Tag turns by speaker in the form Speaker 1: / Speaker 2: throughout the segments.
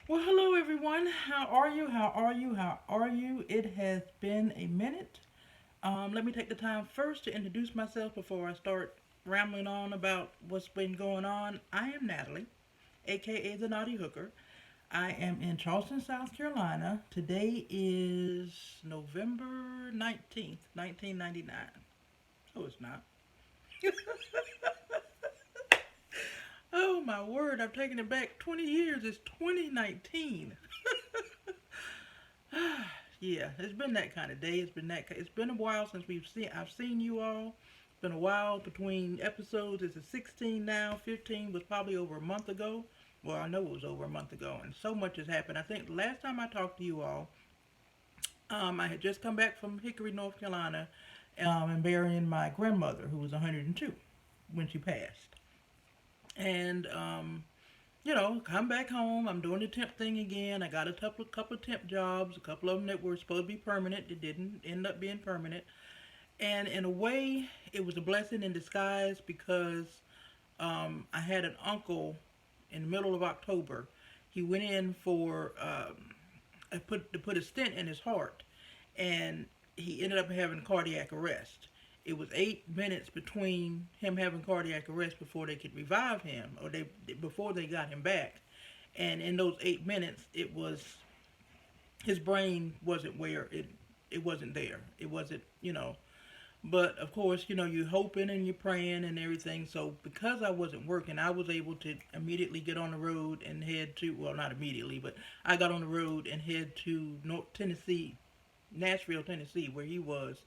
Speaker 1: Well, hello everyone. How are you? How are you? How are you? It has been a minute. Let me take the time first to introduce myself before I start rambling on about what's been going on. I am Natalie, aka the Naughty Hooker. I am in Charleston, South Carolina. Today is November 19th, 1999. Oh, it's not. Oh my word, I've taken it back 20 years. It's 2019. Yeah, it's been that kind of day. It's been a while since I've seen you all. It's been a while between episodes. It's a 16 now. 15 was probably over a month ago. Well, I know it was over a month ago, and so much has happened. I think the last time I talked to you all, I had just come back from Hickory, North Carolina, and burying my grandmother, who was 102 when she passed. And come back home. I'm doing the temp thing again. I got a couple of temp jobs, a couple of them that were supposed to be permanent. That didn't end up being permanent. And in a way, it was a blessing in disguise because I had an uncle in the middle of October. He went in for to put a stent in his heart, and he ended up having cardiac arrest. It was 8 minutes between him having cardiac arrest before they could revive him, or they before they got him back. And in those 8 minutes, it was his brain wasn't where it wasn't there. It wasn't. But of course, you're hoping and you're praying and everything. So because I wasn't working, I was able to immediately get on the road and head to, well, not immediately, but I got on the road and head to North Tennessee, Nashville, Tennessee, where he was,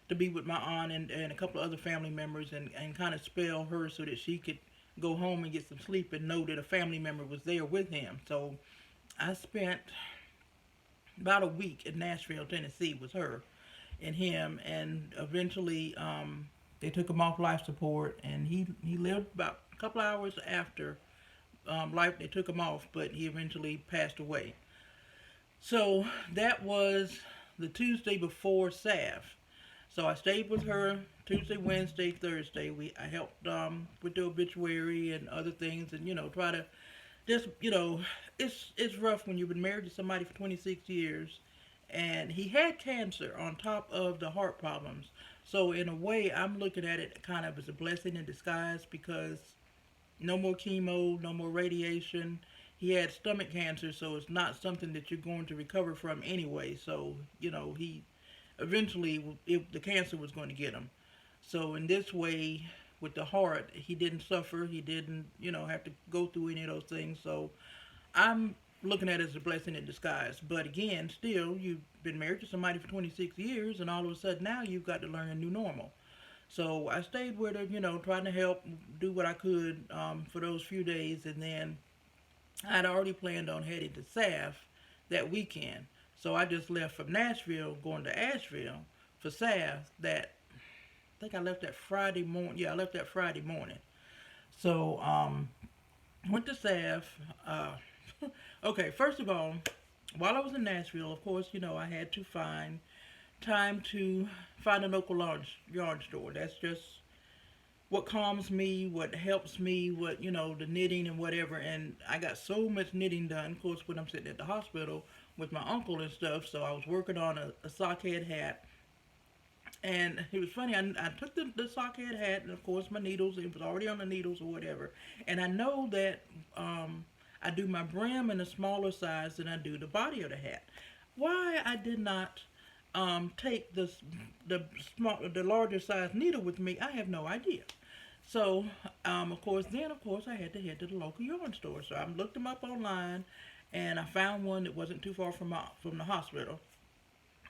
Speaker 1: to be with my aunt and a couple of other family members, and kind of spell her so that she could go home and get some sleep and know that a family member was there with him. So I spent about a week in Nashville, Tennessee with her and him, and eventually they took him off life support, and he lived about a couple hours after life they took him off, but he eventually passed away. So that was the Tuesday before salve. So I stayed with her Tuesday, Wednesday, Thursday. I helped with the obituary and other things, and try to just it's rough when you've been married to somebody for 26 years, and he had cancer on top of the heart problems. So in a way, I'm looking at it kind of as a blessing in disguise because no more chemo, no more radiation. He had stomach cancer, so it's not something that you're going to recover from anyway. So he eventually the cancer was going to get him. So in this way, with the heart, he didn't suffer. He didn't, have to go through any of those things. So I'm looking at it as a blessing in disguise. But again, still, you've been married to somebody for 26 years, and all of a sudden now you've got to learn a new normal. So I stayed with her, trying to help do what I could for those few days, and then I'd already planned on heading to SAF that weekend. So I just left from Nashville, going to Asheville for SAF. That I think I left that Friday morning. Yeah, I left that Friday morning. So went to SAF. Uh, okay, first of all, while I was in Nashville, of course, I had to find time to find a local yarn store. That's just what calms me, what helps me, what the knitting and whatever. And I got so much knitting done, of course, when I'm sitting at the hospital with my uncle and stuff. So I was working on a Sockhead hat, and it was funny. I took the Sockhead hat, and of course my needles. It was already on the needles or whatever. And I know that I do my brim in a smaller size than I do the body of the hat. Why I did not take the larger size needle with me, I have no idea. So, of course, I had to head to the local yarn store. So I looked them up online, and I found one that wasn't too far from the hospital.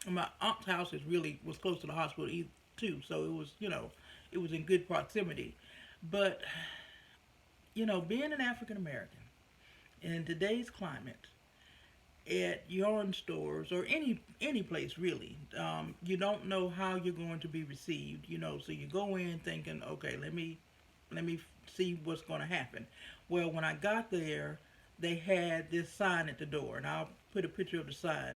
Speaker 1: And my aunt's house was close to the hospital too, so it was in good proximity. But being an African American in today's climate, at yarn stores or any place really, you don't know how you're going to be received. So you go in thinking, okay, let me see what's going to happen. Well, when I got there, they had this sign at the door, and I'll put a picture of the sign.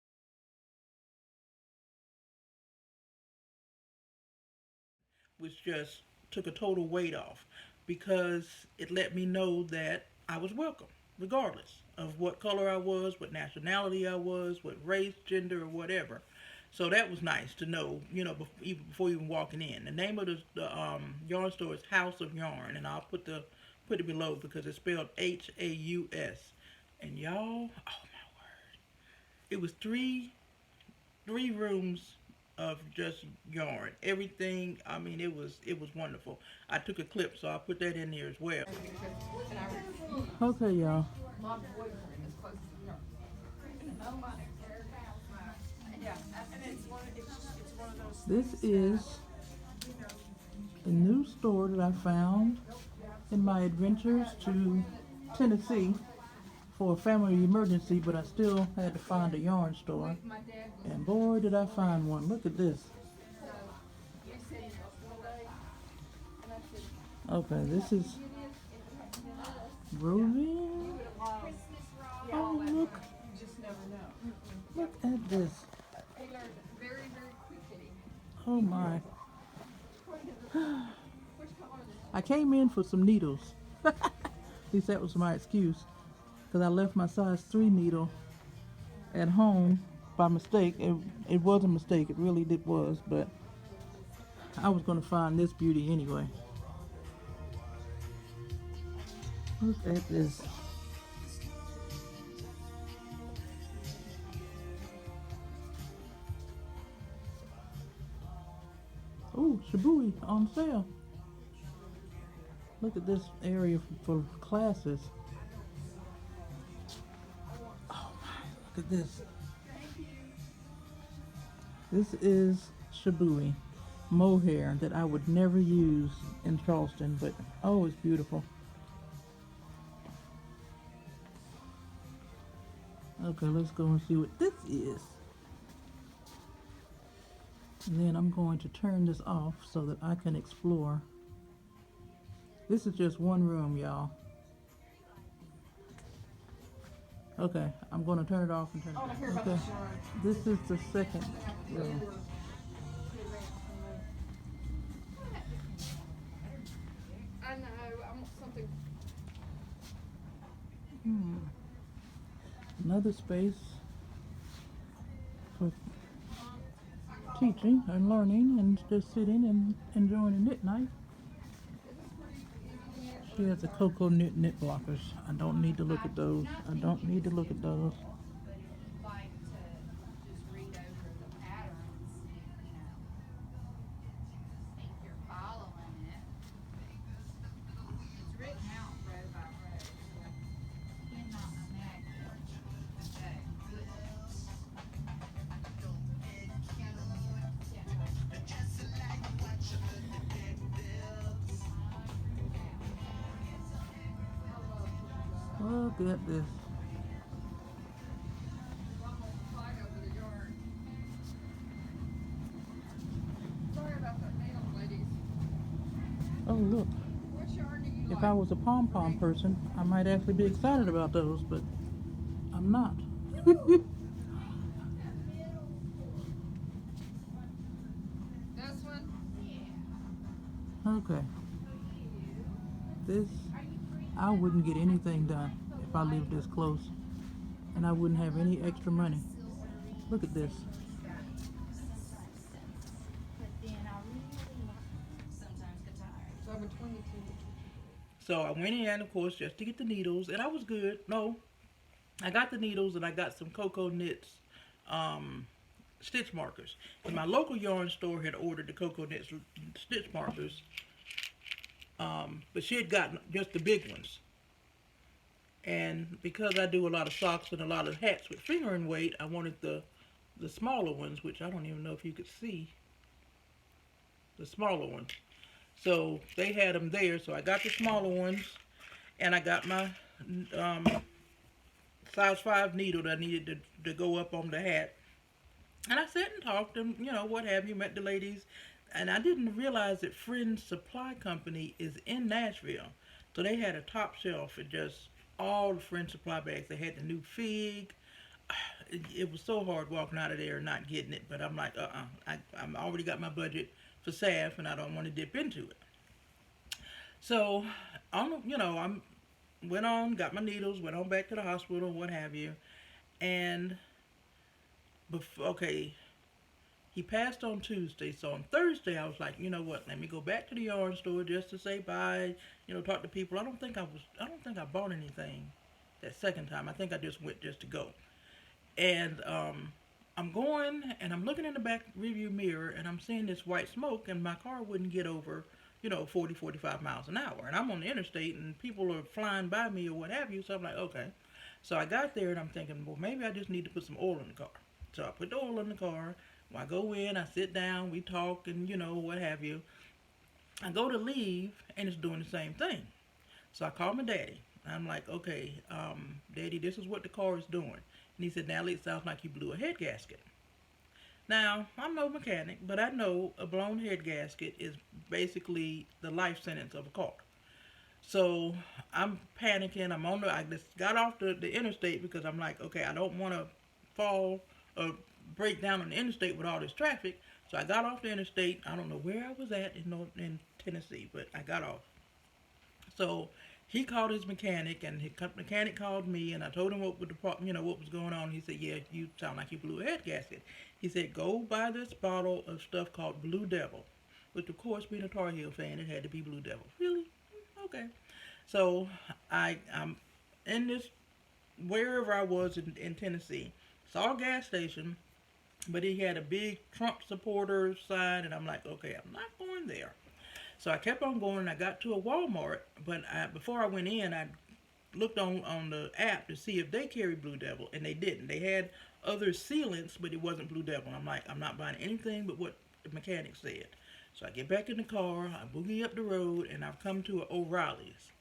Speaker 1: Which just took a total weight off because it let me know that I was welcome. regardless of what color I was, what nationality I was, what race, gender, or whatever. So that was nice to know, even before even walking in. The name of the yarn store is House of Yarn, and I'll put it below because it's spelled Haus. And y'all, oh my word, it was three rooms of just yarn. Everything. I mean, it was wonderful. I took a clip, so I'll put that in there as well. Okay, y'all. This is the new store that I found in my adventures to Tennessee for a family emergency, but I still had to find a yarn store. And boy, did I find one. Look at this. Okay, this is Ruby. Oh, look. Look at this. Oh my. I came in for some needles. At least that was my excuse. Because I left my size 3 needle at home by mistake. It was a mistake. It really was. But I was going to find this beauty anyway. Look at this. Oh, Shibui on sale. Look at this area for classes. Oh my, look at this. This is Shibui mohair that I would never use in Charleston, but oh, it's beautiful. Okay, let's go and see what this is. And then I'm going to turn this off so that I can explore. This is just one room, y'all. Okay, I'm going to turn it off and turn it on. Okay, this is the second room.
Speaker 2: I know, I want something.
Speaker 1: Another space for teaching and learning and just sitting and enjoying a knit night. She has a cocoa knit blockers. I don't need to look at those. I don't need to look at those.
Speaker 2: Like to just read over the patterns, think you're following it. It's written out row by row, so I cannot imagine. Okay.
Speaker 1: Look at this.
Speaker 2: Sorry about that nail, ladies.
Speaker 1: Oh, look.
Speaker 2: Which yarn do you
Speaker 1: If
Speaker 2: like?
Speaker 1: I was a pom-pom person, I might actually be excited about those, but I'm not.
Speaker 2: This one?
Speaker 1: Okay. This, I wouldn't get anything done if I lived this close. And I wouldn't have any extra money. Look at this. So I went in, of course, just to get the needles, and I was good. No, I got the needles, and I got some CocoKnits stitch markers. And my local yarn store had ordered the CocoKnits stitch markers, but she had gotten just the big ones. And because I do a lot of socks and a lot of hats with fingering weight, I wanted the smaller ones, which I don't even know if you could see. The smaller ones. So they had them there, so I got the smaller ones, and I got my size 5 needle that I needed to go up on the hat. And I sat and talked and, what have you, met the ladies. And I didn't realize that Fringe Supply Company is in Nashville. So they had a top shelf of just all the Fringe Supply bags. They had the new fig. It was so hard walking out of there and not getting it, but I'm like, I'm already got my budget for SAF, and I don't want to dip into it. So, I'm went on, got my needles, went on back to the hospital, what have you. And, okay, he passed on Tuesday. So on Thursday, I was like, you know what? Let me go back to the yarn store just to say bye. Talk to people. I don't think I bought anything that second time. I think I just went just to go. And I'm going and I'm looking in the back review mirror and I'm seeing this white smoke and my car wouldn't get over, 40, 45 miles an hour. And I'm on the interstate and people are flying by me or what have you. So I'm like, okay. So I got there and I'm thinking, well, maybe I just need to put some oil in the car. So I put the oil in the car. When I go in, I sit down, we talk and, what have you. I go to leave and it's doing the same thing. So I call my daddy. I'm like, okay, Daddy, this is what the car is doing. And he said, Natalie, it sounds like you blew a head gasket. Now, I'm no mechanic, but I know a blown head gasket is basically the life sentence of a car. So I'm panicking. I just got off the interstate because I'm like, okay, I don't want to fall or break down on the interstate with all this traffic. So I got off the interstate. I don't know where I was at in Tennessee, but I got off. So he called his mechanic, and his mechanic called me, and I told him what was going on. He said, "Yeah, you sound like you blew a head gasket." He said, "Go buy this bottle of stuff called Blue Devil," which, of course, being a Tar Heel fan, it had to be Blue Devil. Really? Okay. So I'm in this wherever I was in Tennessee. Saw a gas station, but he had a big Trump supporter sign, and I'm like, okay, I'm not going there. So I kept on going, and I got to a Walmart, but before I went in, I looked on the app to see if they carried Blue Devil, and they didn't. They had other sealants, but it wasn't Blue Devil. I'm like, I'm not buying anything but what the mechanic said. So I get back in the car, I boogie up the road, and I've come to an O'Reilly's.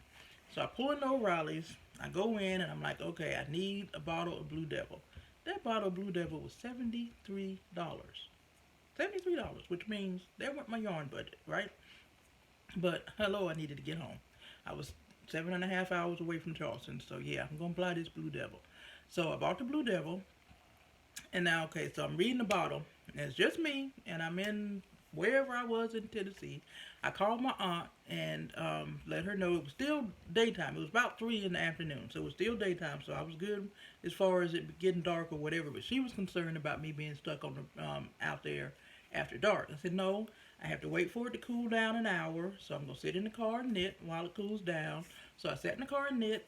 Speaker 1: So I pull in the O'Reilly's, I go in, and I'm like, okay, I need a bottle of Blue Devil. That bottle of Blue Devil was $73. $73, which means that went my yarn budget, right? But hello, I needed to get home. I was 7.5 hours away from Charleston, so yeah, I'm gonna buy this Blue Devil. So I bought the Blue Devil, and now okay, so I'm reading the bottle, and it's just me, and I'm in wherever I was in Tennessee. I called my aunt and let her know it was still daytime. It was about 3 in the afternoon, so it was still daytime. So I was good as far as it getting dark or whatever. But she was concerned about me being stuck on the out there after dark. I said no. I have to wait for it to cool down an hour, so I'm gonna sit in the car and knit while it cools down. So I sat in the car and knit,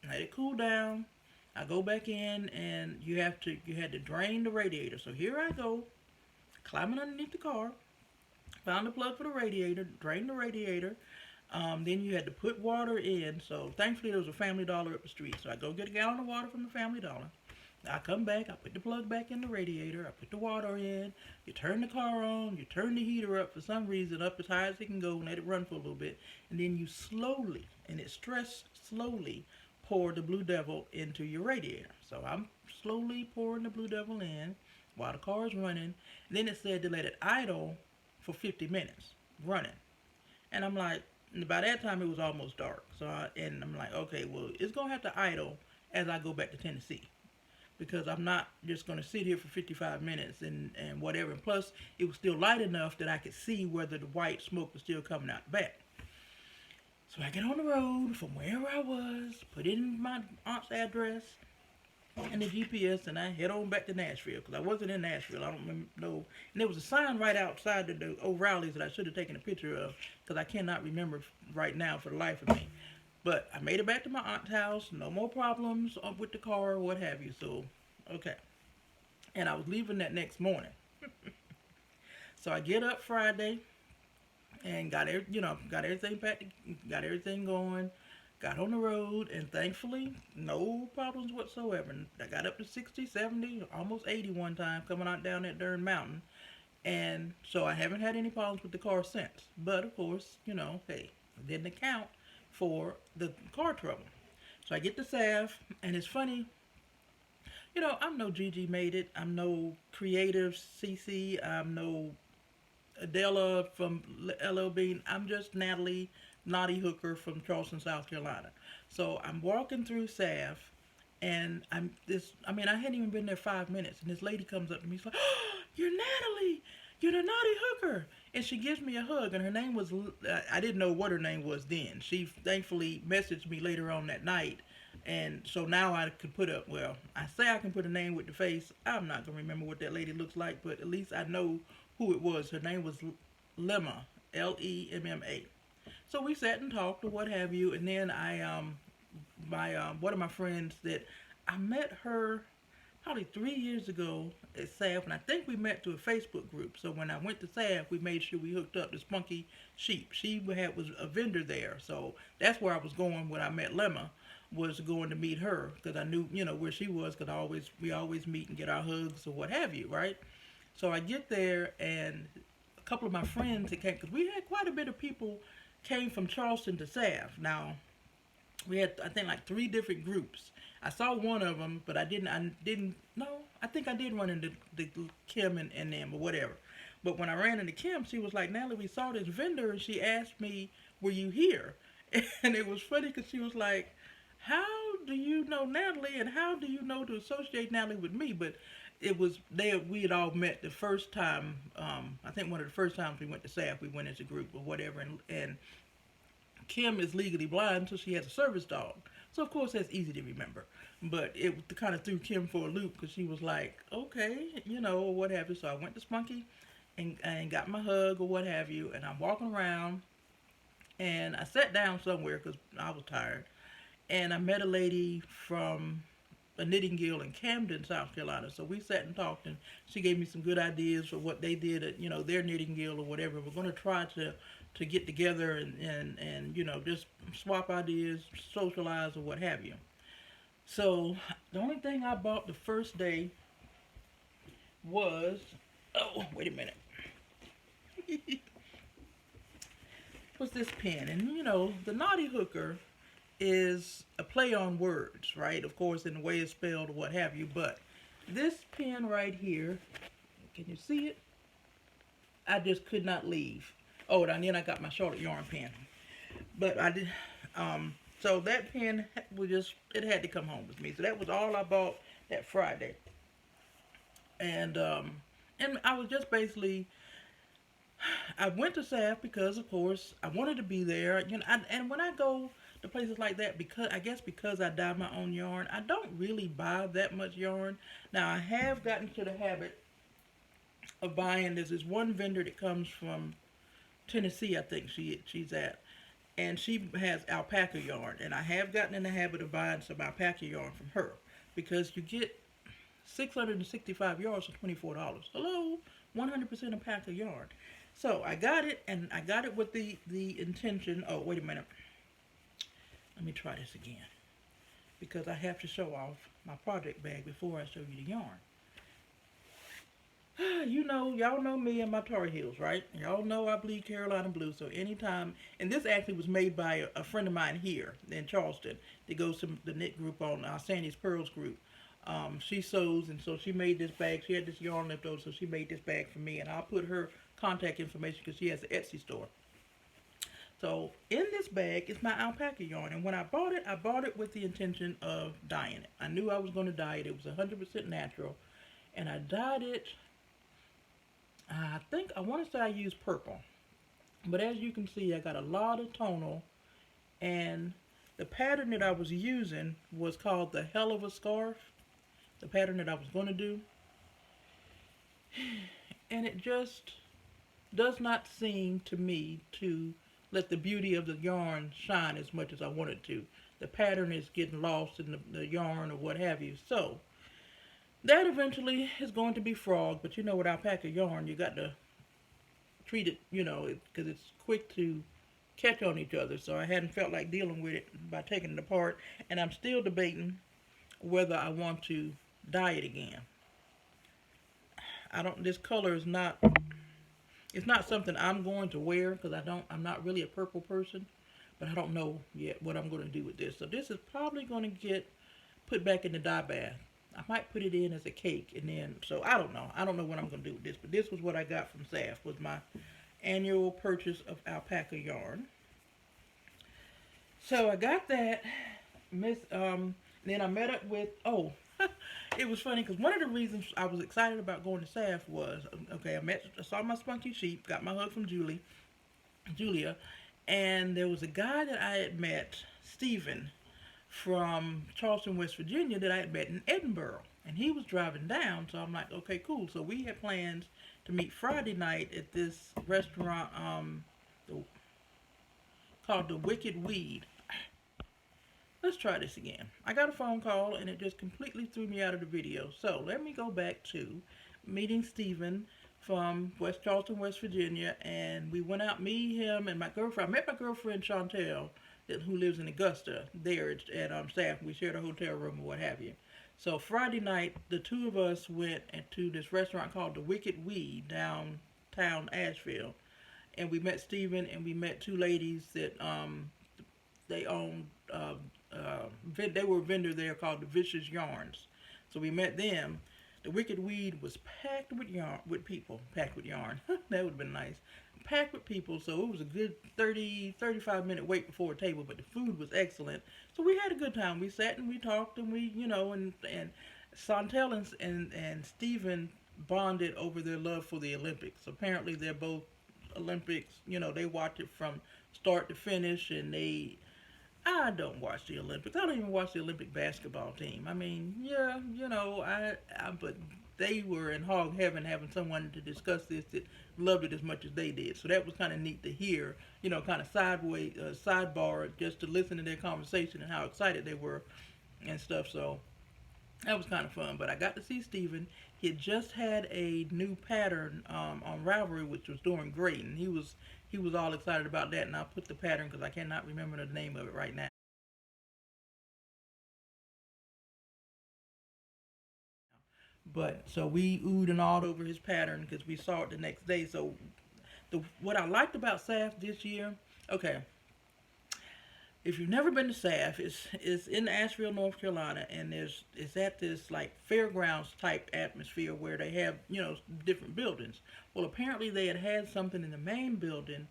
Speaker 1: let it cool down. I go back in, and you had to drain the radiator. So here I go, climbing underneath the car. Found the plug for the radiator, drained the radiator. Then you had to put water in. So thankfully there was a Family Dollar up the street. So I go get a gallon of water from the Family Dollar. I come back, I put the plug back in the radiator, I put the water in, you turn the car on, you turn the heater up for some reason, up as high as it can go, and let it run for a little bit. And then you slowly, and it's stressed slowly, pour the Blue Devil into your radiator. So I'm slowly pouring the Blue Devil in while the car is running. And then it said to let it idle for 50 minutes running. And I'm like, by that time it was almost dark. So I'm like, okay, well, it's going to have to idle as I go back to Tennessee. Because I'm not just going to sit here for 55 minutes and whatever. And plus, it was still light enough that I could see whether the white smoke was still coming out the back. So I get on the road from wherever I was, put in my aunt's address and the GPS, and I head on back to Nashville. Because I wasn't in Nashville. I don't know. And there was a sign right outside the O'Reilly's that I should have taken a picture of. Because I cannot remember right now for the life of me. But I made it back to my aunt's house. No more problems with the car or what have you. So, okay. And I was leaving that next morning. So I get up Friday and got everything packed, got everything going, got on the road, and thankfully, no problems whatsoever. I got up to 60, 70, almost 80 one time coming out down that darn mountain. And so I haven't had any problems with the car since. But, of course, hey, it didn't account for the car trouble. So I get the salve, and it's funny, I'm no Gigi Made It, I'm no Creative CC, I'm no Adela from LL Bean, I'm just Natalie Knottee Hooker from Charleston, South Carolina. So I'm walking through salve, and I hadn't even been there 5 minutes, and this lady comes up to me, she's like, oh, you're Natalie! "You're the naughty hooker," and she gives me a hug. And her name was, I didn't know what her name was then. She thankfully messaged me later on that night, and so now I could put up. Well, I say I can put a name with the face. I'm not gonna remember what that lady looks like, but at least I know who it was. Her name was Lemma, Lemma. So we sat and talked or what have you, and then my one of my friends that I met her probably 3 years ago at SAF, and I think we met through a Facebook group. So when I went to SAF, we made sure we hooked up the Spunky Sheep. She was a vendor there, so that's where I was going when I met Lemma, was going to meet her because I knew where she was because we always meet and get our hugs or what have you, right? So I get there and a couple of my friends that came because we had quite a bit of people came from Charleston to SAF. Now we had I think like three different groups. I saw one of them, but I didn't know. I think I did run into the Kim and them or whatever. But when I ran into Kim, she was like, "Natalie, we saw this vendor," and she asked me, "Were you here?" And it was funny because she was like, "How do you know Natalie, and how do you know to associate Natalie with me?" But it was we had all met the first time. I think one of the first times we went to SAF, we went as a group or whatever, and Kim is legally blind, so she has a service dog. So of course that's easy to remember. But it kind of threw Kim for a loop because she was like, "Okay, or what have you." So I went to Spunky and got my hug or what have you, and I'm walking around, and I sat down somewhere because I was tired, and I met a lady from a knitting guild in Camden, South Carolina. So we sat and talked, and she gave me some good ideas for what they did at their knitting guild or whatever. We're going to try to get together and just swap ideas, socialize or what have you. So the only thing I bought the first day was, oh wait a minute, was this pen. And the naughty hooker is a play on words, right? Of course, in the way it's spelled or what have you. But this pen right here, can you see it? I just could not leave. Oh, and then I got my Charlotte yarn pen. But I did, so that pen it had to come home with me. So that was all I bought that Friday. And I was just basically, I went to SAF because, of course, I wanted to be there. And when I go to places like that, because I dye my own yarn, I don't really buy that much yarn. Now, I have gotten to the habit of buying. There's this one vendor that comes from Tennessee, I think she's at, and she has alpaca yarn, and I have gotten in the habit of buying some alpaca yarn from her because you get 665 yards for $24. Hello, 100% alpaca yarn. So I got it, and I got it with the intention. Oh, wait a minute. Let me try this again because I have to show off my project bag before I show you the yarn. Y'all know me and my Tar Heels, right? Y'all know I bleed Carolina blue, so anytime, and this actually was made by a friend of mine here in Charleston that goes to the knit group on Sandy's Pearls group. She sews, and so she made this bag. She had this yarn left over, so she made this bag for me, and I'll put her contact information because she has an Etsy store. So in this bag is my alpaca yarn, and when I bought it with the intention of dyeing it. I knew I was going to dye it. It was 100% natural, and I dyed it. I want to say I used purple, but as you can see, I got a lot of tonal, and the pattern that I was using was called the Helluva scarf, the pattern that I was going to do, and it just does not seem to me to let the beauty of the yarn shine as much as I want it to. The pattern is getting lost in the yarn or what have you. So that eventually is going to be frog, but with alpaca yarn, you got to treat it, because it's quick to catch on each other. So I hadn't felt like dealing with it by taking it apart, and I'm still debating whether I want to dye it again. This color is not, it's not something I'm going to wear because I'm not really a purple person, but I don't know yet what I'm going to do with this. So this is probably going to get put back in the dye bath. I might put it in as a cake, and then, so I don't know. I don't know what I'm going to do with this, but this was what I got from SAF, was my annual purchase of alpaca yarn. So I got that. Then I met up with, It was funny because one of the reasons I was excited about going to SAF was okay. I saw my spunky sheep, got my hug from Julia, and there was a guy that I had met, Stephen, from Charleston, West Virginia, that I had met in Edinburgh, and he was driving down. So I'm like, okay, cool. So we had plans to meet Friday night at this restaurant, called the Wicked Weed. Let's try this again. I got a phone call and it just completely threw me out of the video. So let me go back to meeting Stephen from West Charleston, West Virginia, and we went out, me, him, and my girlfriend. I met my girlfriend Chantel, who lives in Augusta, there at Staff. We shared a hotel room or what have you. So Friday night, the two of us went to this restaurant called the Wicked Weed downtown Asheville, and we met Stephen and we met two ladies that they owned. They were a vendor there called the Vicious Yarns. So we met them. The Wicked Weed was packed with yarn, packed with yarn. That would have been nice. Packed with people, so it was a good 35-minute wait before a table, but the food was excellent. So we had a good time. We sat and we talked and we, and Santel and Stephen bonded over their love for the Olympics. Apparently they're both Olympics, they watch it from start to finish, and I don't watch the Olympics. I don't even watch the Olympic basketball team. I mean, yeah, but they were in hog heaven having someone to discuss this that loved it as much as they did. So that was kind of neat to hear, kind of sidebar, just to listen to their conversation and how excited they were and stuff. So that was kind of fun. But I got to see Stephen. He had just had a new pattern on Ravelry, which was doing great, and he was all excited about that. And I'll put the pattern because I cannot remember the name of it right now. But so we oohed and awed over his pattern because we saw it the next day. So what I liked about SAF this year, okay, if you've never been to SAF, it's in Asheville, North Carolina, and it's at this like fairgrounds type atmosphere where they have different buildings. Well, apparently they had something in the main building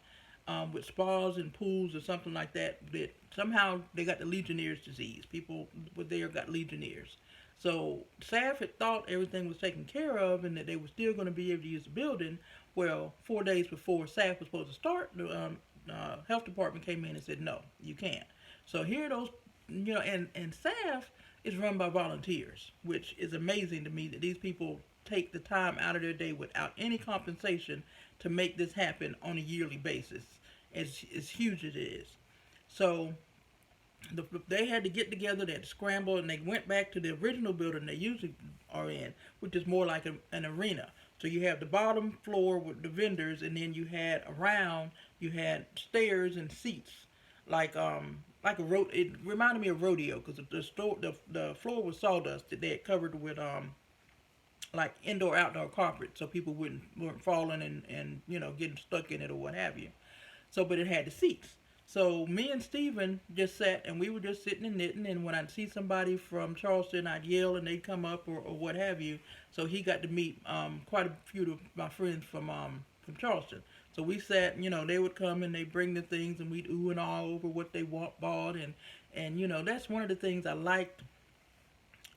Speaker 1: with spas and pools or something like that. That somehow they got the Legionnaire's disease. People there got Legionnaire's. So SAF had thought everything was taken care of and that they were still going to be able to use the building. Well, 4 days before SAF was supposed to start, the health department came in and said, no, you can't. So here are those, and SAF is run by volunteers, which is amazing to me that these people take the time out of their day without any compensation to make this happen on a yearly basis, as huge as it is. So they had to get together, they had to scramble, and they went back to the original building they usually are in, which is more like an arena. So you have the bottom floor with the vendors, and then you had stairs and seats, it reminded me of rodeo because the floor was sawdust that they had covered with like indoor outdoor carpet, so people weren't falling and getting stuck in it or what have you. So, but it had the seats. So me and Steven just sat and we were just sitting and knitting, and when I'd see somebody from Charleston, I'd yell and they'd come up or what have you. So he got to meet quite a few of my friends from Charleston. So we sat, they would come and they'd bring the things and we'd ooh and ah over what they bought, and that's one of the things I liked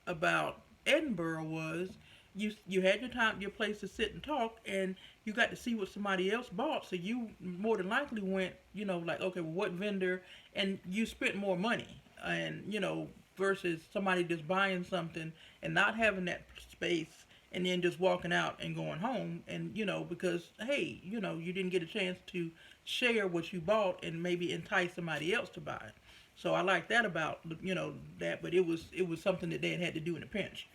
Speaker 1: about Edinburgh was you had your place to sit and talk, and you got to see what somebody else bought. So you more than likely went, like, okay, well, what vendor, and you spent more money, and versus somebody just buying something and not having that space and then just walking out and going home, and because hey, you didn't get a chance to share what you bought and maybe entice somebody else to buy it. So I like that about that, but it was something that they had to do in a pinch,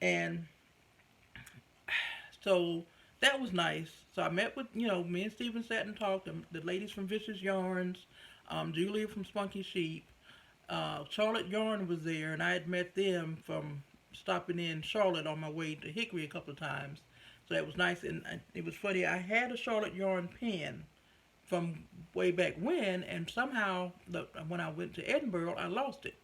Speaker 1: and so that was nice. So I met with, me and Steven sat and talked. The ladies from Vicious Yarns, Julia from Spunky Sheep, Charlotte Yarn was there, and I had met them from stopping in Charlotte on my way to Hickory a couple of times. So that was nice, and it was funny. I had a Charlotte Yarn pen from way back when, and somehow when I went to Edinburgh, I lost it.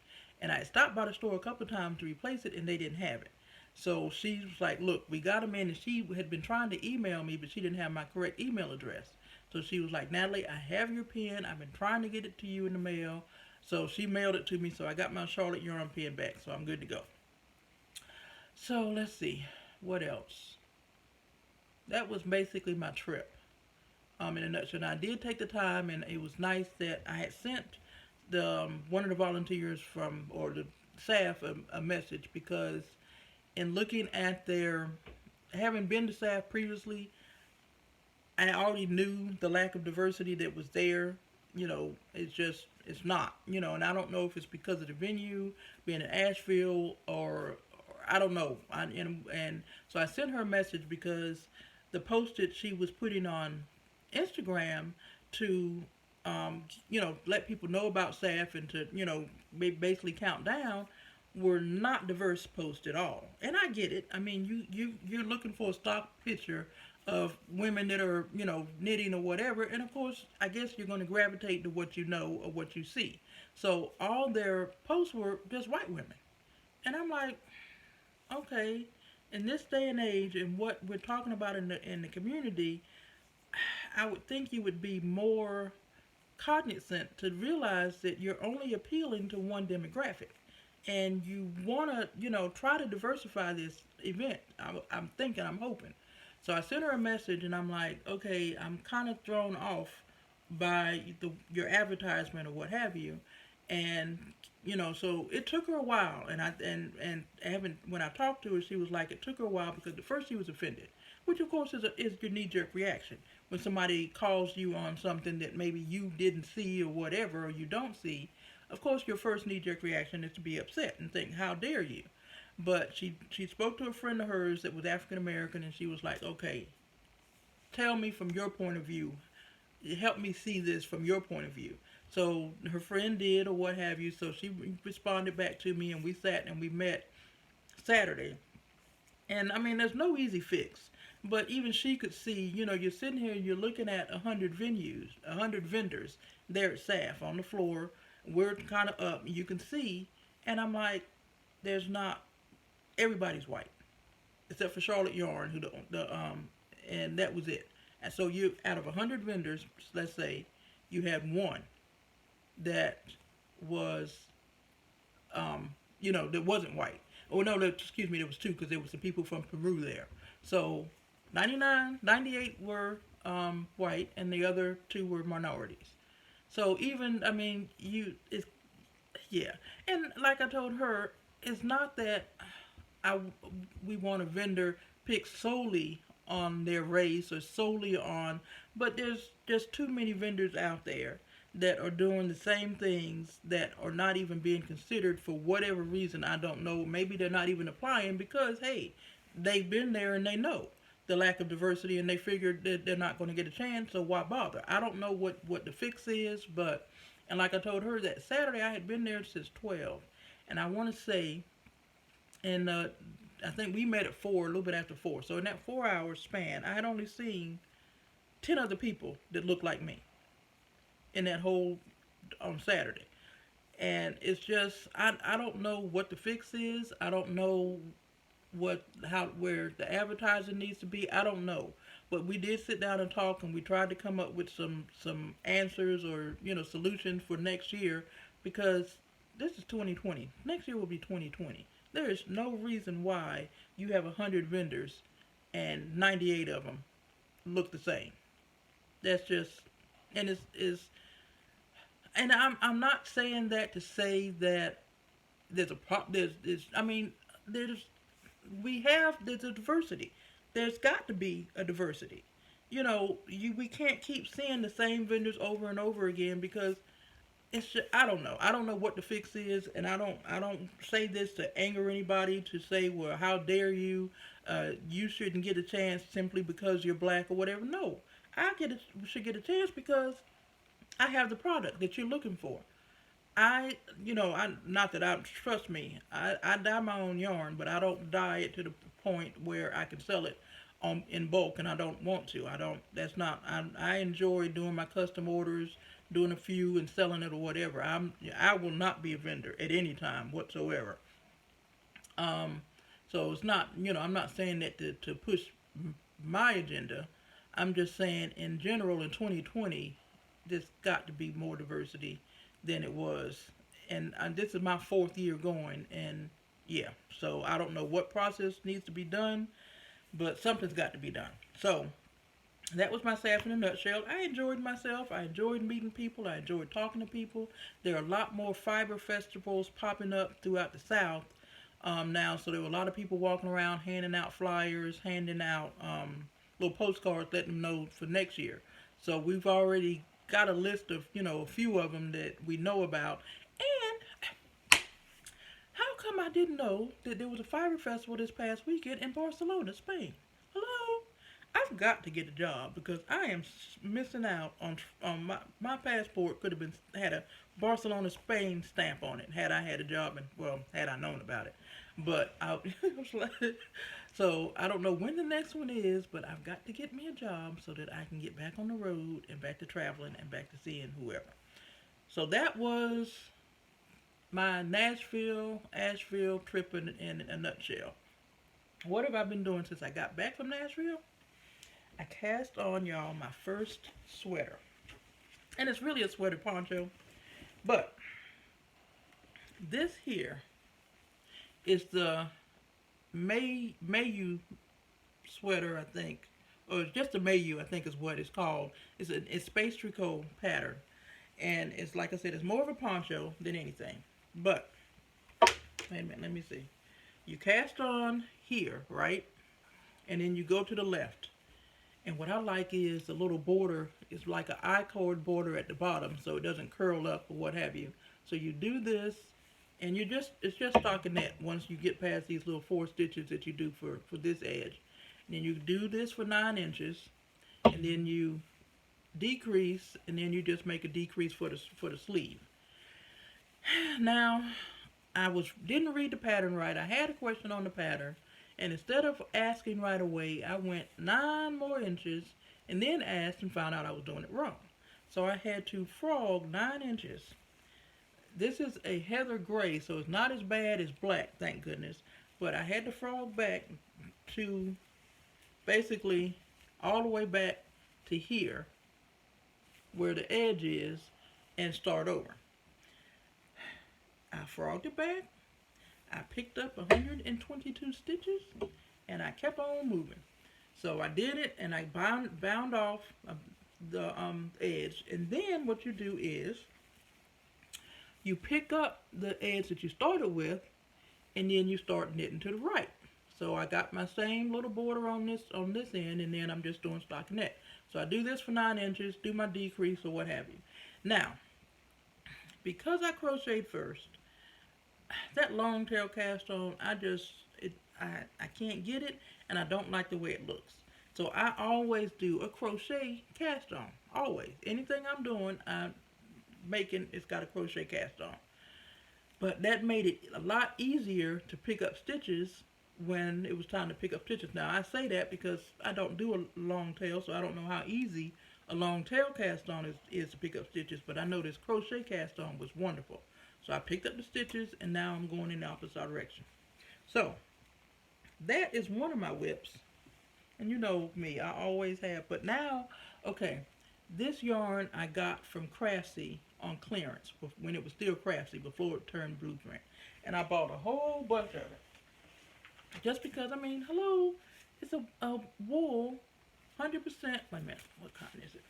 Speaker 1: And I stopped by the store a couple of times to replace it, and they didn't have it. So she was like, look, we got them in, and she had been trying to email me, but she didn't have my correct email address. So she was like, Natalie, I have your pen. I've been trying to get it to you in the mail. So she mailed it to me, so I got my Charlotte Yarn pen back, so I'm good to go. So let's see, what else? That was basically my trip. In a nutshell. And I did take the time, and it was nice that I had sent the one of the volunteers from or the staff a message because in looking at their having been to staff previously, I already knew the lack of diversity that was there. It's not. And I don't know if it's because of the venue being in Asheville or I don't know. And so I sent her a message because the post that she was putting on Instagram to let people know about staff and to basically count down were not diverse posts at all. And I get it. I mean, you're looking for a stock picture of women that are knitting or whatever, and of course I guess you're going to gravitate to what you know or what you see. So all their posts were just white women, and I'm like, okay, in this day and age and what we're talking about in the community, I would think you would be more cognizant to realize that you're only appealing to one demographic, and you want to try to diversify this event. I'm thinking, I'm hoping. So I sent her a message, and I'm like, okay, I'm kind of thrown off by your advertisement or what have you, and so it took her a while, and I haven't when I talked to her, she was like, it took her a while because at first she was offended, which of course is your knee jerk reaction when somebody calls you on something that maybe you didn't see or whatever, or you don't see. Of course, your first knee jerk reaction is to be upset and think, how dare you? But she spoke to a friend of hers that was African American, and she was like, okay, tell me from your point of view. Help me see this from your point of view. So her friend did, or what have you. So she responded back to me, and we sat and we met Saturday. And I mean, there's no easy fix. But even she could see, you're sitting here and you're looking at 100 venues, 100 vendors there at SAF on the floor. We're kind of up. You can see. And I'm like, there's not, everybody's white. Except for Charlotte Yarn, and that was it. And so you, out of 100 vendors, let's say, you had one that was, that wasn't white. Oh, no, excuse me, there was two because there was some people from Peru there. So 98 were white, and the other two were minorities. So even, I mean, yeah. And like I told her, it's not that we want a vendor picked solely on their race or solely on, but there's just too many vendors out there that are doing the same things that are not even being considered for whatever reason. I don't know. Maybe they're not even applying because, hey, they've been there and they know the lack of diversity, and they figured that they're not going to get a chance, so why bother? I don't know what the fix is, and like I told her that Saturday, I had been there since 12, and I want to say, and I think we met at 4, a little bit after 4, so in that 4-hour span, I had only seen 10 other people that looked like me in that whole on Saturday. And it's just I don't know what the fix is. I don't know where the advertising needs to be. I don't know. But we did sit down and talk, and we tried to come up with some answers or solutions for next year, because this is 2020. Next year will be 2020. There is no reason why you have 100 vendors and 98 of them look the same. That's just, and and I'm not saying that to say that there's I mean, there's a diversity. There's got to be a diversity. We can't keep seeing the same vendors over and over again, because it's just, I don't know. I don't know what the fix is, and I don't say this to anger anybody, to say, well, how dare you? You shouldn't get a chance simply because you're black or whatever. No, should get a chance because I have the product that you're looking for. Not that trust me, I dye my own yarn, but I don't dye it to the point where I can sell it in bulk, and I don't want to. I enjoy doing my custom orders, doing a few and selling it or whatever. I will not be a vendor at any time whatsoever. So it's not, I'm not saying that to push my agenda. I'm just saying in general in 2020, there's got to be more diversity than it was. And this is my 4th year going, and Yeah. So I don't know what process needs to be done, but something's got to be done. So that was my staff in a nutshell. I enjoyed myself. I enjoyed meeting people. I enjoyed talking to people. There are a lot more fiber festivals popping up throughout the South now. So there were a lot of people walking around handing out flyers, handing out little postcards, letting them know for next year. So we've already got a list of, a few of them that we know about. And how come I didn't know that there was a fiber festival this past weekend in Barcelona, Spain? Hello? I've got to get a job because I am missing out on my passport could have been had a Barcelona, Spain stamp on it had I had a job and well had I known about it. But I was like, so I don't know when the next one is, but I've got to get me a job so that I can get back on the road and back to traveling and back to seeing whoever. So that was my Asheville trip in a nutshell. What have I been doing since I got back from Nashville? I cast on y'all my first sweater. And it's really a sweater poncho. But this here is the Mei Yu Sweater, I think. Or just a Mayu, I think is what it's called. It's Espace Tricot pattern. And it's like I said, it's more of a poncho than anything. But, wait a minute, let me see. You cast on here, right? And then you go to the left. And what I like is the little border is like an I-cord border at the bottom so it doesn't curl up or what have you. So you do this and it's just stockinette once you get past these little 4 stitches that you do for this edge. And then you do this for 9 inches and then you decrease and then you just make a decrease for the sleeve. Now, didn't read the pattern right. I had a question on the pattern. And instead of asking right away, I went 9 more inches and then asked and found out I was doing it wrong. So I had to frog 9 inches. This is a heather gray, so it's not as bad as black, thank goodness. But I had to frog back to basically all the way back to here, where the edge is, and start over. I frogged it back. I picked up 122 stitches and I kept on moving. So I did it and I bound off the edge. And then what you do is you pick up the edge that you started with and then you start knitting to the right. So I got my same little border on this end and then I'm just doing stockinette. So I do this for 9 inches, do my decrease or what have you. Now, because I crocheted first, that long tail cast on, I can't get it and I don't like the way it looks. So I always do a crochet cast on. Always. Anything I'm doing, it's got a crochet cast on. But that made it a lot easier to pick up stitches when it was time to pick up stitches. Now I say that because I don't do a long tail, so I don't know how easy a long tail cast on is to pick up stitches, but I know this crochet cast on was wonderful. So I picked up the stitches and now I'm going in the opposite direction. So that is one of my whips. And you know me, I always have. But now, okay, this yarn I got from Craftsy on clearance when it was still Craftsy before it turned Blueprint. And I bought a whole bunch of it. Just because, hello, it's a wool, 100%. Wait a minute, what cotton is it?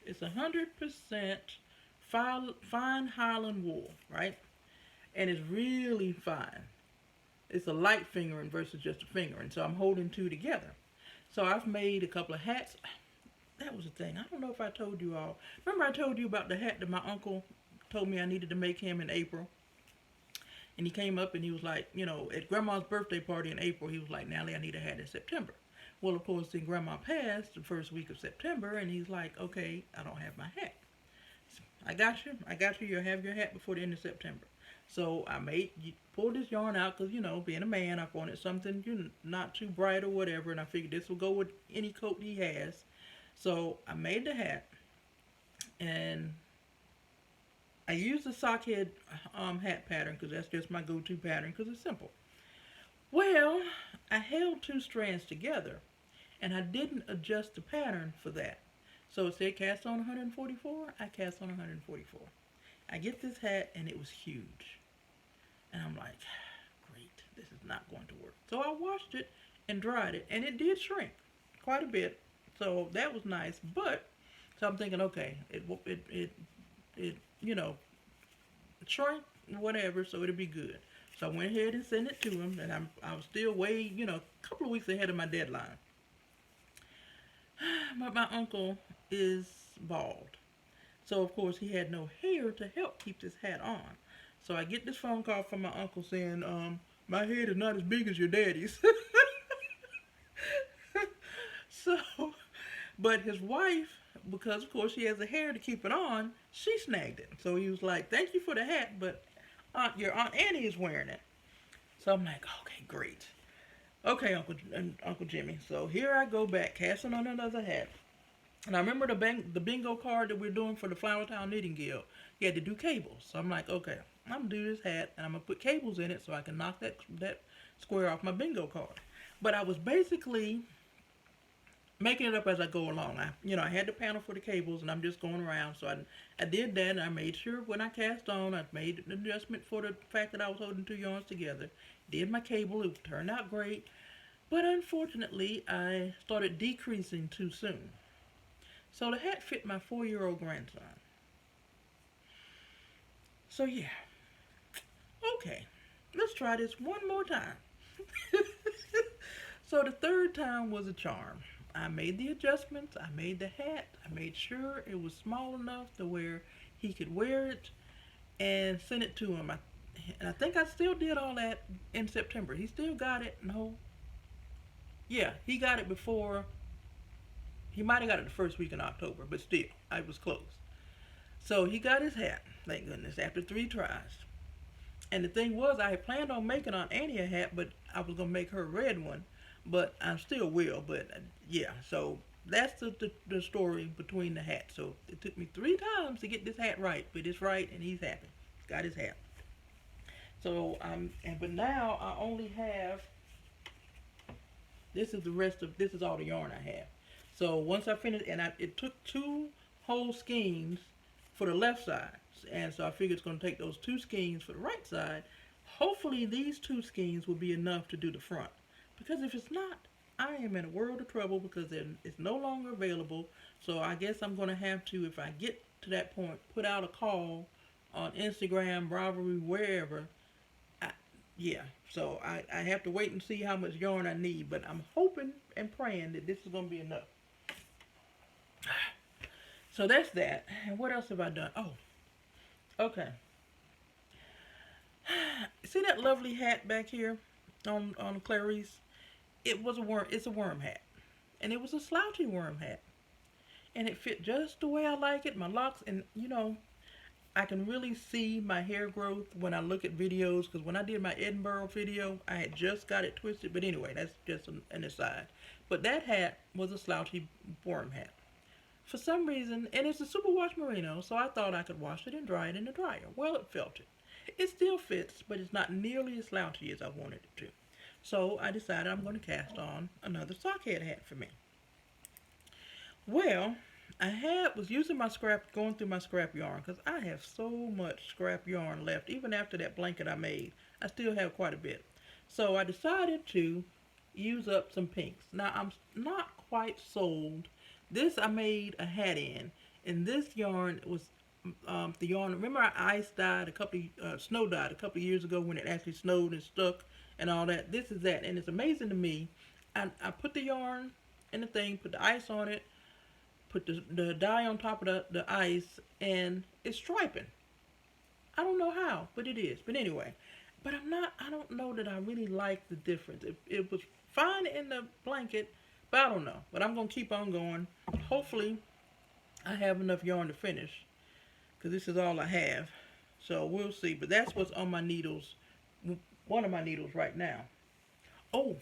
Speaker 1: It's 100% fine Highland wool, right? And it's really fine. It's a light fingering versus just a fingering. So I'm holding 2 together. So I've made a couple of hats. That was the thing. I don't know if I told you all. Remember I told you about the hat that my uncle told me I needed to make him in April? And he came up and he was like, at Grandma's birthday party in April, he was like, Natalie, I need a hat in September. Well, of course, then Grandma passed the first week of September, and he's like, okay, I don't have my hat. So, I got you. You'll have your hat before the end of September. So I pulled this yarn out because, being a man, I wanted something not too bright or whatever, and I figured this will go with any coat he has. So I made the hat, and I used the Sockhead hat pattern because that's just my go-to pattern because it's simple. Well, I held 2 strands together, and I didn't adjust the pattern for that. So it said cast on 144, I cast on 144. I get this hat and it was huge. And I'm like, great, this is not going to work. So I washed it and dried it, and it did shrink quite a bit. So that was nice. But so I'm thinking, okay, it shrink whatever, so it'll be good. So I went ahead and sent it to him, and I was still way, a couple of weeks ahead of my deadline. But my uncle is bald. So, of course, he had no hair to help keep this hat on. So I get this phone call from my uncle saying, my head is not as big as your daddy's. So, but his wife, because, of course, she has the hair to keep it on, she snagged it. So he was like, thank you for the hat, but your Aunt Annie is wearing it. So I'm like, okay, great. Okay, Uncle Jimmy. So here I go back, casting on another hat. And I remember the bingo card that we're doing for the Flowertown Knitting Guild. You had to do cables. So I'm like, okay, I'm going to do this hat, and I'm going to put cables in it so I can knock that square off my bingo card. But I was basically making it up as I go along. I had the panel for the cables, and I'm just going around. So I did that, and I made sure when I cast on, I made an adjustment for the fact that I was holding two yarns together. Did my cable. It turned out great. But unfortunately, I started decreasing too soon. So the hat fit my 4-year-old grandson. So yeah. Okay, let's try this one more time. So the third time was a charm. I made the adjustments, I made the hat, I made sure it was small enough to where he could wear it, and sent it to him. And I think I still did all that in September. He still got it. No. Yeah, he got it before. He might have got it the first week in October, but still, I was close. So he got his hat, thank goodness, after 3 tries. And the thing was, I had planned on making Aunt Annie a hat, but I was going to make her a red one. But I still will, but yeah. So that's the story between the hats. So it took me 3 times to get this hat right, but it's right, and he's happy. Got his hat. So, but now I only have, this is all the yarn I have. So once I finished, and it took 2 whole skeins for the left side. And so I figured it's going to take those 2 skeins for the right side. Hopefully these 2 skeins will be enough to do the front. Because if it's not, I am in a world of trouble because it's no longer available. So I guess I'm going to have to, if I get to that point, put out a call on Instagram, Ravelry, wherever. Yeah, so I have to wait and see how much yarn I need. But I'm hoping and praying that this is going to be enough. So that's that. And what else have I done? Oh, okay. See that lovely hat back here on Clarice? It's a worm hat. And it was a slouchy worm hat. And it fit just the way I like it. My locks, and I can really see my hair growth when I look at videos. Because when I did my Edinburgh video, I had just got it twisted. But anyway, that's just an aside. But that hat was a slouchy worm hat. For some reason, and it's a superwash merino, so I thought I could wash it and dry it in the dryer. Well, it felt it. It still fits, but it's not nearly as slouchy as I wanted it to. So I decided I'm going to cast on another Sockhead hat for me. Well, I was using going through my scrap yarn, because I have so much scrap yarn left. Even after that blanket I made, I still have quite a bit. So I decided to use up some pinks. Now, I'm not quite sold. This I made a hat in, and this yarn was the yarn. Remember, I snow dyed a couple of years ago when it actually snowed and stuck and all that. This is that, and it's amazing to me. I put the yarn in the thing, put the ice on it, put the dye on top of the ice, and it's striping. I don't know how, but it is. But anyway, I don't know that I really like the difference. It was fine in the blanket, but I don't know. But I'm going to keep on going. Hopefully, I have enough yarn to finish, because this is all I have. So we'll see. But that's what's on my needles, one of my needles right now. Oh,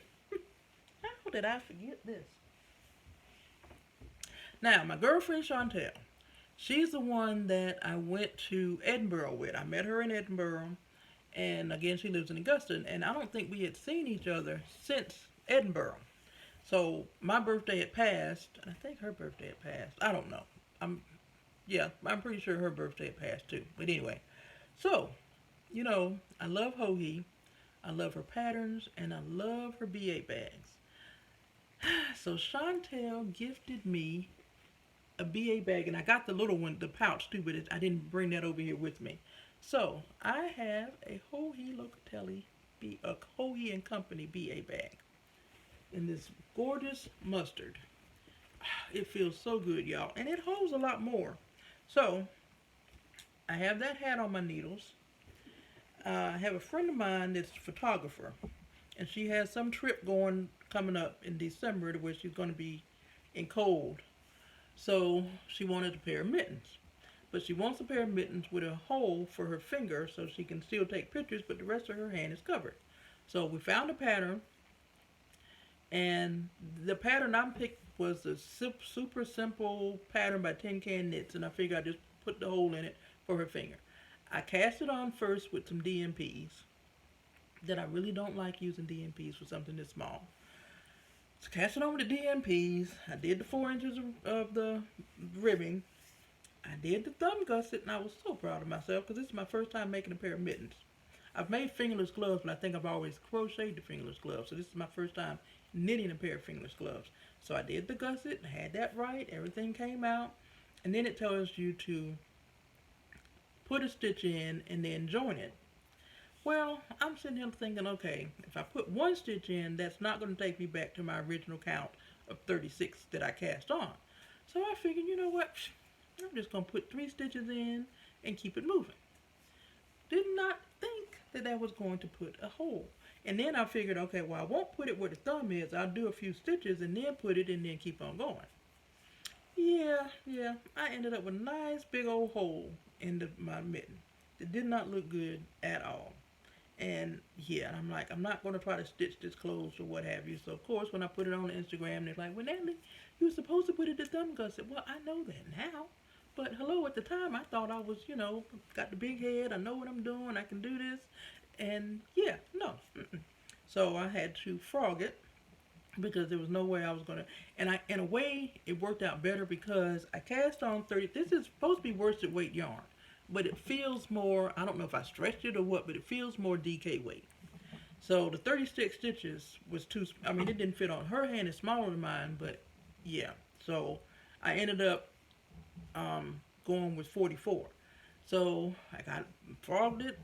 Speaker 1: how did I forget this? Now, my girlfriend Chantel, she's the one that I went to Edinburgh with. I met her in Edinburgh, and again, she lives in Augusta, and I don't think we had seen each other since Edinburgh. So my birthday had passed, and I think her birthday had passed. I don't know. Yeah, I'm pretty sure her birthday passed too. But anyway, so, I love Hohi. I love her patterns, and I love her BA bags. So Chantel gifted me a BA bag, and I got the little one, the pouch too, but I didn't bring that over here with me. So I have a Hohi Locatelli, a Hohi and Company BA bag in this gorgeous mustard. It feels so good, y'all, and it holds a lot more. So I have that hat on my needles. I have a friend of mine that's a photographer, and she has some trip coming up in December to where she's going to be in cold. So she wanted a pair of mittens. But she wants a pair of mittens with a hole for her finger so she can still take pictures, but the rest of her hand is covered. So we found a pattern, and the pattern I picked was a super simple pattern by TinCanKnits, and I figured I'd just put the hole in it for her finger. I cast it on first with some DMPs. That I really don't like using DMPs for something this small. So cast it on with the DMPs. I did the 4 inches of the ribbing. I did the thumb gusset, and I was so proud of myself because this is my first time making a pair of mittens. I've made fingerless gloves, but I think I've always crocheted the fingerless gloves. So this is my first time knitting a pair of fingerless gloves. So I did the gusset, I had that right, everything came out, and then it tells you to put a stitch in and then join it. Well, I'm sitting here thinking, okay, if I put 1 stitch in, that's not going to take me back to my original count of 36 that I cast on. So I figured, you know what, I'm just going to put 3 stitches in and keep it moving. Did not think that that was going to put a hole. And then I figured, okay, well, I won't put it where the thumb is. I'll do a few stitches and then put it and then keep on going. Yeah, I ended up with a nice big old hole in my mitten. It did not look good at all. And yeah, I'm like, I'm not going to try to stitch this close or what have you. So of course, when I put it on Instagram, they're like, well, Natalie, you were supposed to put it in the thumb gusset. Well, I know that now. But hello, at the time, I thought I was, got the big head. I know what I'm doing. I can do this. And yeah, no. So I had to frog it because there was no way I was going to. And in a way, it worked out better because I cast on 30. This is supposed to be worsted weight yarn. But it feels more, I don't know if I stretched it or what, but it feels more DK weight. So the 36 stitches was it didn't fit on. Her hand is smaller than mine, but yeah. So I ended up going with 44. So I frogged it,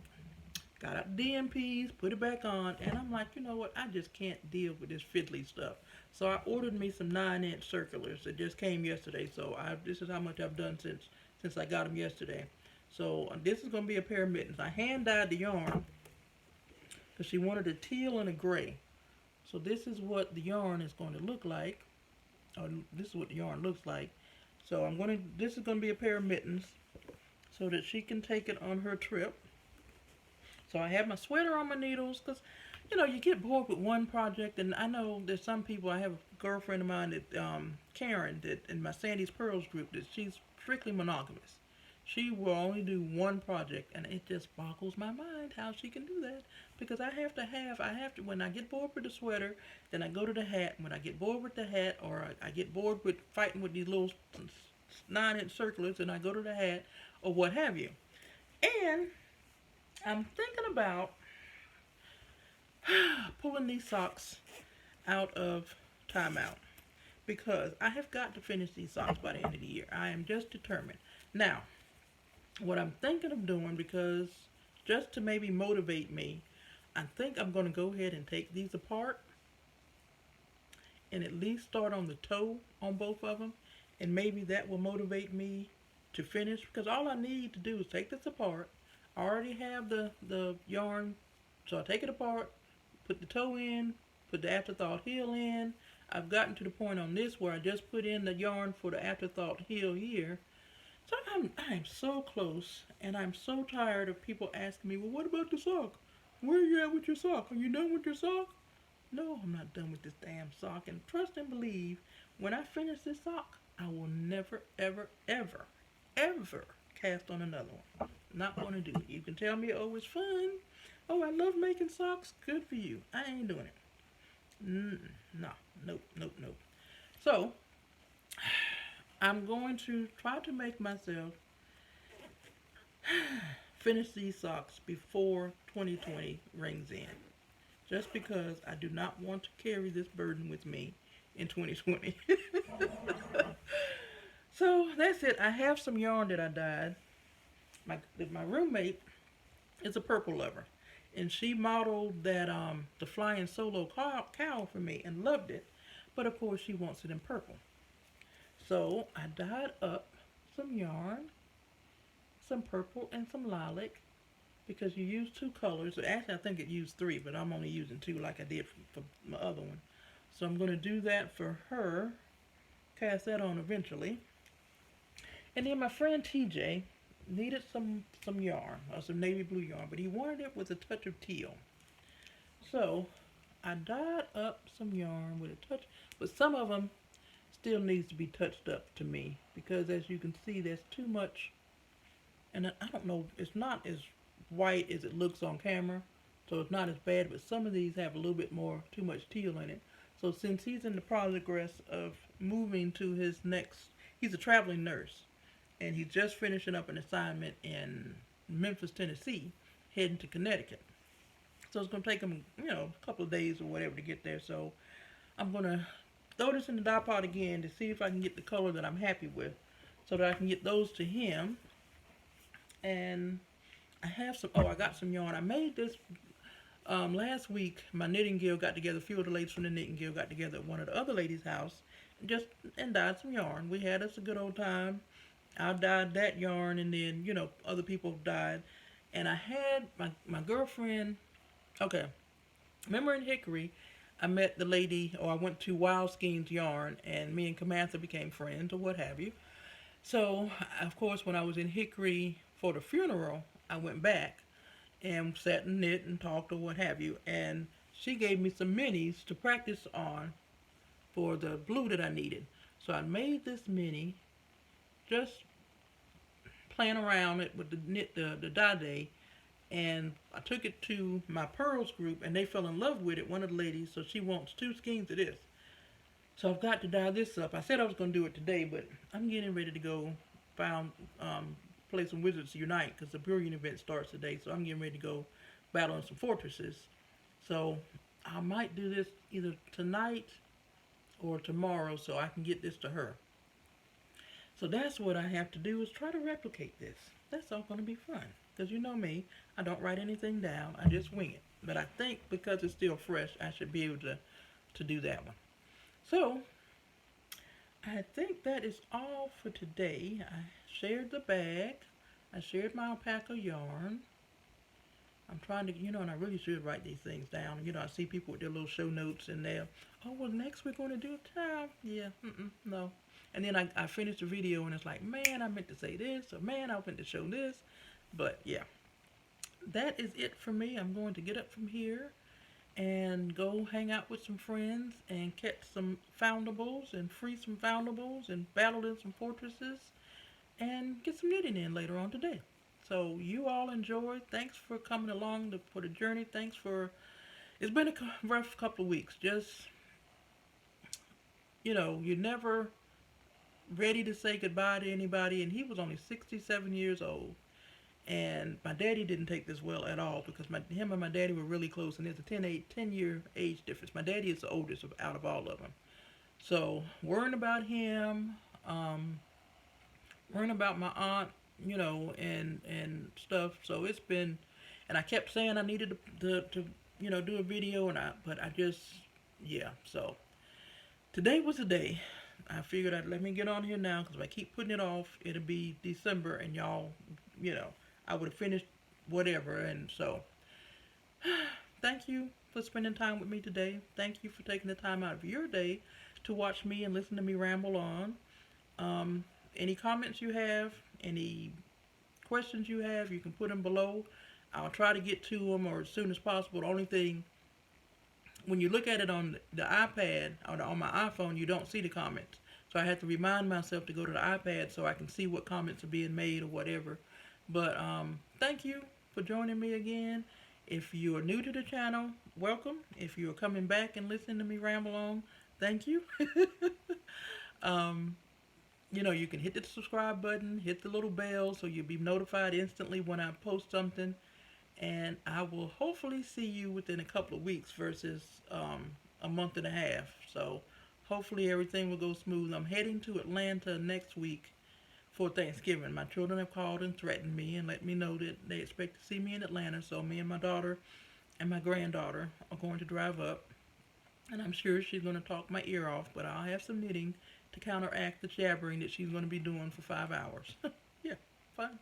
Speaker 1: got out DMPs, put it back on, and I'm like, you know what, I just can't deal with this fiddly stuff. So I ordered me some 9-inch circulars that just came yesterday. So this is how much I've done since I got them yesterday. So this is going to be a pair of mittens. I hand dyed the yarn because she wanted a teal and a gray. So this is what the yarn is going to look like. Or this is what the yarn looks like. So this is going to be a pair of mittens so that she can take it on her trip. So I have my sweater on my needles because, you get bored with one project. And I know there's some people, I have a girlfriend of mine that, Karen, that in my Sandy's Pearls group, that she's strictly monogamous. She will only do one project, and it just boggles my mind how she can do that. Because I have to, when I get bored with the sweater, then I go to the hat. When I get bored with the hat, or I get bored with fighting with these little 9-inch circulars, and I go to the hat, or what have you. And I'm thinking about pulling these socks out of timeout. Because I have got to finish these socks by the end of the year. I am just determined. Now, what I'm thinking of doing, because just to maybe motivate me, I think I'm going to go ahead and take these apart and at least start on the toe on both of them, and maybe that will motivate me to finish, because all I need to do is take this apart. I already have the yarn, so I take it apart, put the toe in, put the afterthought heel in. I've gotten to the point on this where I just put in the yarn for the afterthought heel here. So I'm so close, and I'm so tired of people asking me, well, what about the sock? Where are you at with your sock? Are you done with your sock? No, I'm not done with this damn sock. And trust and believe, when I finish this sock, I will never, ever, ever, ever cast on another one. Not going to do it. You can tell me, oh, it's fun. Oh, I love making socks. Good for you. I ain't doing it. No, nope. So, I'm going to try to make myself finish these socks before 2020 rings in. Just because I do not want to carry this burden with me in 2020. So that's it. I have some yarn that I dyed. My roommate is a purple lover, and she modeled that the flying solo cow for me and loved it. But of course, she wants it in purple. So I dyed up some yarn, some purple and some lilac, because you use two colors. Actually, I think it used three, but I'm only using two like I did for my other one. So I'm going to do that for her, cast that on eventually. And then my friend TJ needed some yarn, or some navy blue yarn, but he wanted it with a touch of teal. So I dyed up some yarn with a touch, but some of them still needs to be touched up to me, because as you can see, there's too much, and I don't know, it's not as white as it looks on camera, so it's not as bad, but some of these have a little bit more, too much teal in it. So since he's in the progress of moving to his next, he's a traveling nurse, and he's just finishing up an assignment in Memphis, Tennessee, heading to Connecticut. So it's going to take him, a couple of days or whatever to get there. So I'm going to throw this in the dye pot again to see if I can get the color that I'm happy with, so that I can get those to him. And I have some, I got some yarn. I made this last week. My knitting guild got together, a few of the ladies from the knitting guild got together at one of the other ladies' house and dyed some yarn. We had us a good old time. I dyed that yarn, and then, other people dyed. And I had my girlfriend, okay, remember in Hickory, I met the lady, or I went to Wild Schemes Yarn, and me and Kamantha became friends, or what have you. So, of course, when I was in Hickory for the funeral, I went back and sat and knit and talked, or what have you. And she gave me some minis to practice on for the blue that I needed. So I made this mini, just playing around it with the dye day, and I took it to my Pearls group, and they fell in love with it, one of the ladies, so she wants 2 skeins of this. So I've got to dye this up. I said I was going to do it today, but I'm getting ready to go play some Wizards Unite, because the Brilliant event starts today, so I'm getting ready to go battle in some fortresses. So I might do this either tonight or tomorrow, so I can get this to her. So that's what I have to do, is try to replicate this. That's all going to be fun. Because you know me, I don't write anything down. I just wing it. But I think because it's still fresh, I should be able to do that one. So, I think that is all for today. I shared the bag. I shared my alpaca yarn. I'm trying to, and I really should write these things down. I see people with their little show notes and they're, oh, well, next we're going to do a time. Yeah, no. And then I finished the video and it's like, man, I meant to say this, or man, I meant to show this. But yeah, that is it for me. I'm going to get up from here and go hang out with some friends and catch some foundables and free some foundables and battle in some fortresses and get some knitting in later on today. So you all enjoy. Thanks for coming along for the journey. Thanks for, it's been a rough couple of weeks. Just, you're never ready to say goodbye to anybody. And he was only 67 years old. And my daddy didn't take this well at all, because him and my daddy were really close, and there's a 10-year age difference. My daddy is the oldest out of all of them. So worrying about him, worrying about my aunt, and stuff. So it's been, and I kept saying I needed to do a video, but I just, yeah. So today was the day. I figured let me get on here now, because if I keep putting it off, it'll be December, and y'all, I would have finished whatever. And so thank you for spending time with me today. Thank you for taking the time out of your day to watch me and listen to me ramble on. Any comments you have, any questions you have, you can put them below. I'll try to get to them, or as soon as possible. The only thing, when you look at it on the iPad or on my iPhone, you don't see the comments. So I have to remind myself to go to the iPad so I can see what comments are being made or whatever. But thank you for joining me again. If you are new to the channel, welcome. If you are coming back and listening to me ramble on, thank you. you can hit the subscribe button, hit the little bell so you'll be notified instantly when I post something. And I will hopefully see you within a couple of weeks versus a month and a half. So hopefully everything will go smooth. I'm heading to Atlanta next week for Thanksgiving. My children have called and threatened me and let me know that they expect to see me in Atlanta. So me and my daughter and my granddaughter are going to drive up. And I'm sure she's going to talk my ear off, but I'll have some knitting to counteract the jabbering that she's going to be doing for 5 hours. Yeah, fine.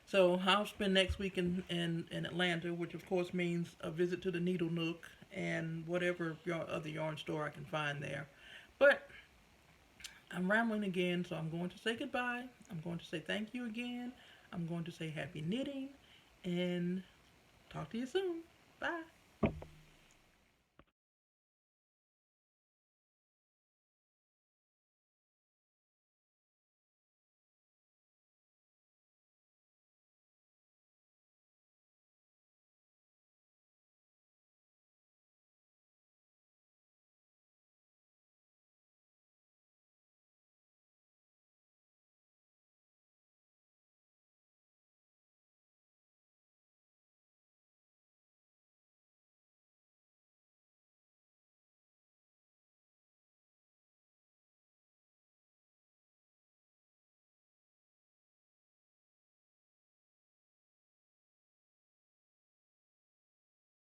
Speaker 1: So I'll spend next week in Atlanta, which of course means a visit to the Needle Nook and whatever other yarn store I can find there. But I'm rambling again, so I'm going to say goodbye. I'm going to say thank you again. I'm going to say happy knitting and talk to you soon. Bye.